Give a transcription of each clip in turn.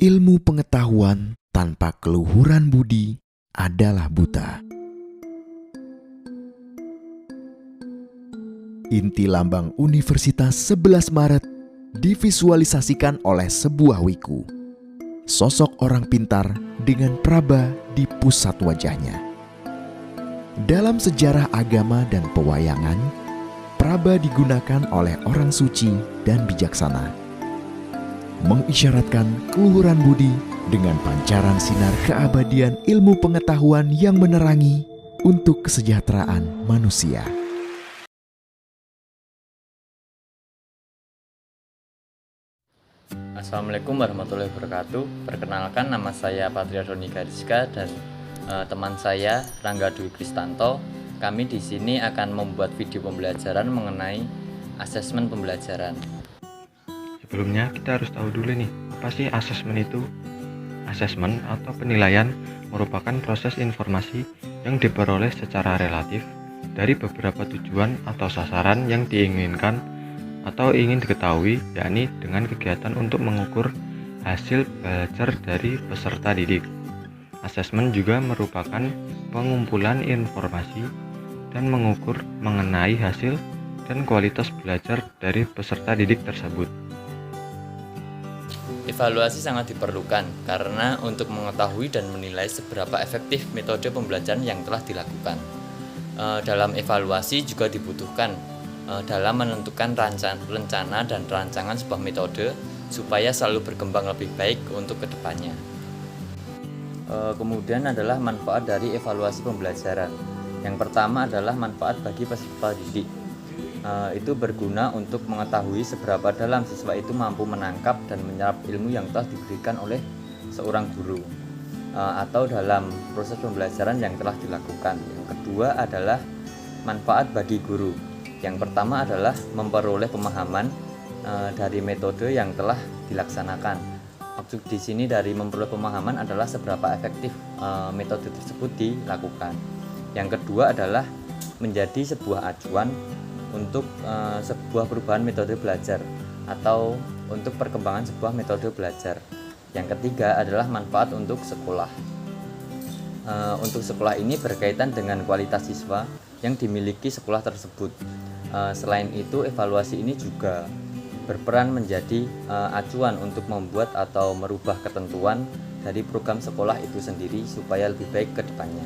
Ilmu pengetahuan tanpa keluhuran budi adalah buta. Inti lambang Universitas 11 Maret divisualisasikan oleh sebuah wiku. Sosok orang pintar dengan praba di pusat wajahnya. Dalam sejarah agama dan pewayangan, praba digunakan oleh orang suci dan bijaksana, mengisyaratkan keluhuran budi dengan pancaran sinar keabadian ilmu pengetahuan yang menerangi untuk kesejahteraan manusia. Assalamualaikum warahmatullahi wabarakatuh. Perkenalkan, nama saya Patria Doni Gariska dan teman saya Rangga Dwi Kristanto. Kami di sini akan membuat video pembelajaran mengenai asesmen pembelajaran. Sebelumnya kita harus tahu dulu nih, apa sih asesmen itu? Asesmen atau penilaian merupakan proses informasi yang diperoleh secara relatif dari beberapa tujuan atau sasaran yang diinginkan atau ingin diketahui, yakni dengan kegiatan untuk mengukur hasil belajar dari peserta didik. Asesmen juga merupakan pengumpulan informasi dan mengukur mengenai hasil dan kualitas belajar dari peserta didik tersebut. Evaluasi sangat diperlukan karena untuk mengetahui dan menilai seberapa efektif metode pembelajaran yang telah dilakukan. Dalam evaluasi juga dibutuhkan dalam menentukan rencana dan rancangan sebuah metode supaya selalu berkembang lebih baik untuk kedepannya. Kemudian adalah manfaat dari evaluasi pembelajaran. Yang pertama adalah manfaat bagi peserta didik. Itu berguna untuk mengetahui seberapa dalam siswa itu mampu menangkap dan menyerap ilmu yang telah diberikan oleh seorang guru atau dalam proses pembelajaran yang telah dilakukan. Yang kedua adalah manfaat bagi guru. Yang pertama adalah memperoleh pemahaman dari metode yang telah dilaksanakan. Maksud di sini dari memperoleh pemahaman adalah seberapa efektif metode tersebut dilakukan. Yang kedua adalah menjadi sebuah acuan untuk sebuah perubahan metode belajar atau untuk perkembangan sebuah metode belajar. Yang ketiga adalah manfaat untuk sekolah. Untuk sekolah ini berkaitan dengan kualitas siswa yang dimiliki sekolah tersebut. Selain itu, evaluasi ini juga berperan menjadi acuan untuk membuat atau merubah ketentuan dari program sekolah itu sendiri supaya lebih baik ke depannya.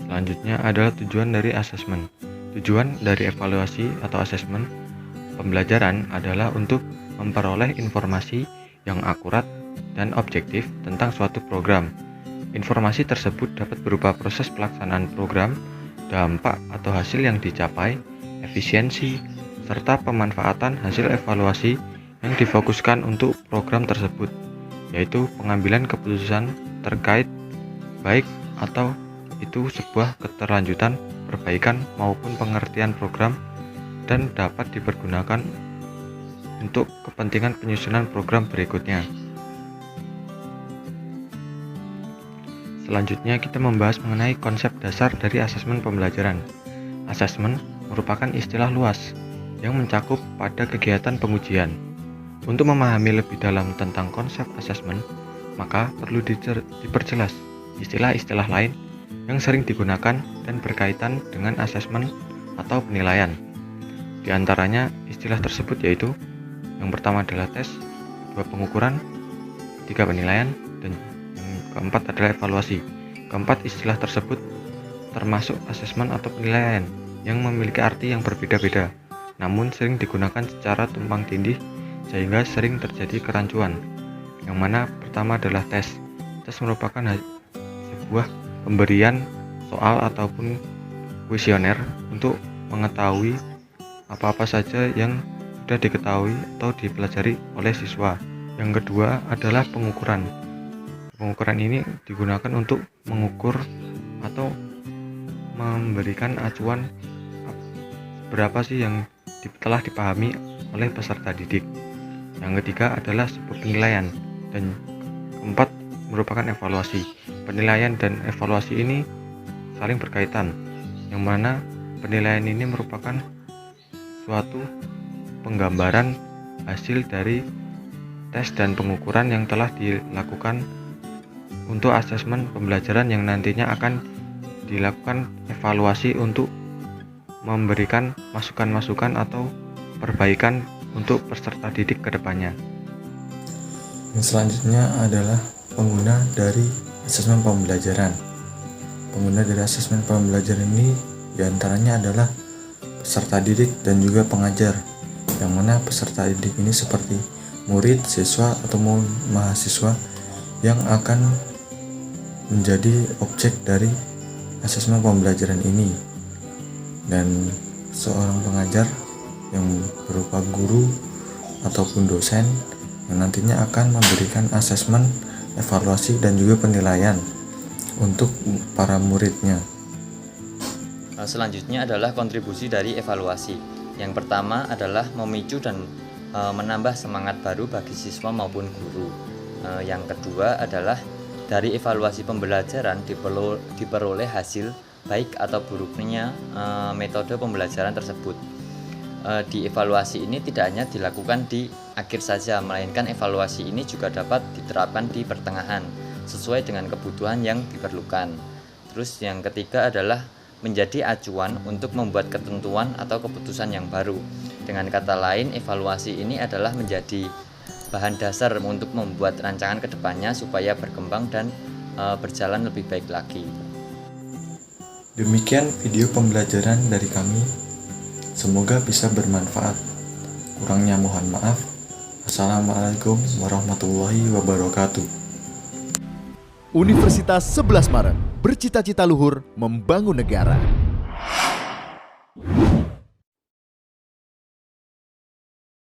Selanjutnya adalah tujuan dari asesmen. Tujuan dari evaluasi atau asesmen pembelajaran adalah untuk memperoleh informasi yang akurat dan objektif tentang suatu program. Informasi tersebut dapat berupa proses pelaksanaan program, dampak atau hasil yang dicapai, efisiensi, serta pemanfaatan hasil evaluasi yang difokuskan untuk program tersebut, yaitu pengambilan keputusan terkait baik atau itu sebuah keterlanjutan, perbaikan maupun pengertian program dan dapat dipergunakan untuk kepentingan penyusunan program berikutnya. Selanjutnya kita membahas mengenai konsep dasar dari asesmen pembelajaran. Asesmen merupakan istilah luas yang mencakup pada kegiatan pengujian. Untuk memahami lebih dalam tentang konsep asesmen, maka perlu diperjelas istilah-istilah lain yang sering digunakan dan berkaitan dengan asesmen atau penilaian. Di antaranya istilah tersebut yaitu yang pertama adalah tes, kedua pengukuran, ketiga penilaian, dan yang keempat adalah evaluasi. Keempat istilah tersebut termasuk asesmen atau penilaian yang memiliki arti yang berbeda-beda, namun sering digunakan secara tumpang tindih sehingga sering terjadi kerancuan. Yang mana pertama adalah tes. Tes merupakan sebuah pemberian soal ataupun kuesioner untuk mengetahui apa-apa saja yang sudah diketahui atau dipelajari oleh siswa. Yang kedua adalah pengukuran. Pengukuran ini digunakan untuk mengukur atau memberikan acuan berapa sih yang telah dipahami oleh peserta didik. Yang ketiga adalah sebuah penilaian, dan keempat merupakan evaluasi. Penilaian dan evaluasi ini saling berkaitan, yang mana penilaian ini merupakan suatu penggambaran hasil dari tes dan pengukuran yang telah dilakukan untuk asesmen pembelajaran yang nantinya akan dilakukan evaluasi untuk memberikan masukan-masukan atau perbaikan untuk peserta didik ke depannya. Yang selanjutnya adalah pengguna dari asesmen pembelajaran. Pengguna dari asesmen pembelajaran ini diantaranya adalah peserta didik dan juga pengajar, yang mana peserta didik ini seperti murid, siswa, atau mahasiswa yang akan menjadi objek dari asesmen pembelajaran ini, dan seorang pengajar yang berupa guru ataupun dosen yang nantinya akan memberikan asesmen, evaluasi, dan juga penilaian untuk para muridnya. Selanjutnya adalah kontribusi dari evaluasi. Yang pertama adalah memicu dan menambah semangat baru bagi siswa maupun guru. Yang kedua adalah dari evaluasi pembelajaran diperoleh hasil baik atau buruknya metode pembelajaran tersebut. Di evaluasi ini tidak hanya dilakukan di akhir saja, melainkan evaluasi ini juga dapat diterapkan di pertengahan sesuai dengan kebutuhan yang diperlukan. Terus yang ketiga adalah menjadi acuan untuk membuat ketentuan atau keputusan yang baru. Dengan kata lain, evaluasi ini adalah menjadi bahan dasar untuk membuat rancangan ke depannya supaya berkembang dan berjalan lebih baik lagi. Demikian video pembelajaran dari kami. Semoga bisa bermanfaat. Kurangnya mohon maaf. Assalamualaikum warahmatullahi wabarakatuh. Universitas 11 Maret bercita-cita luhur membangun negara.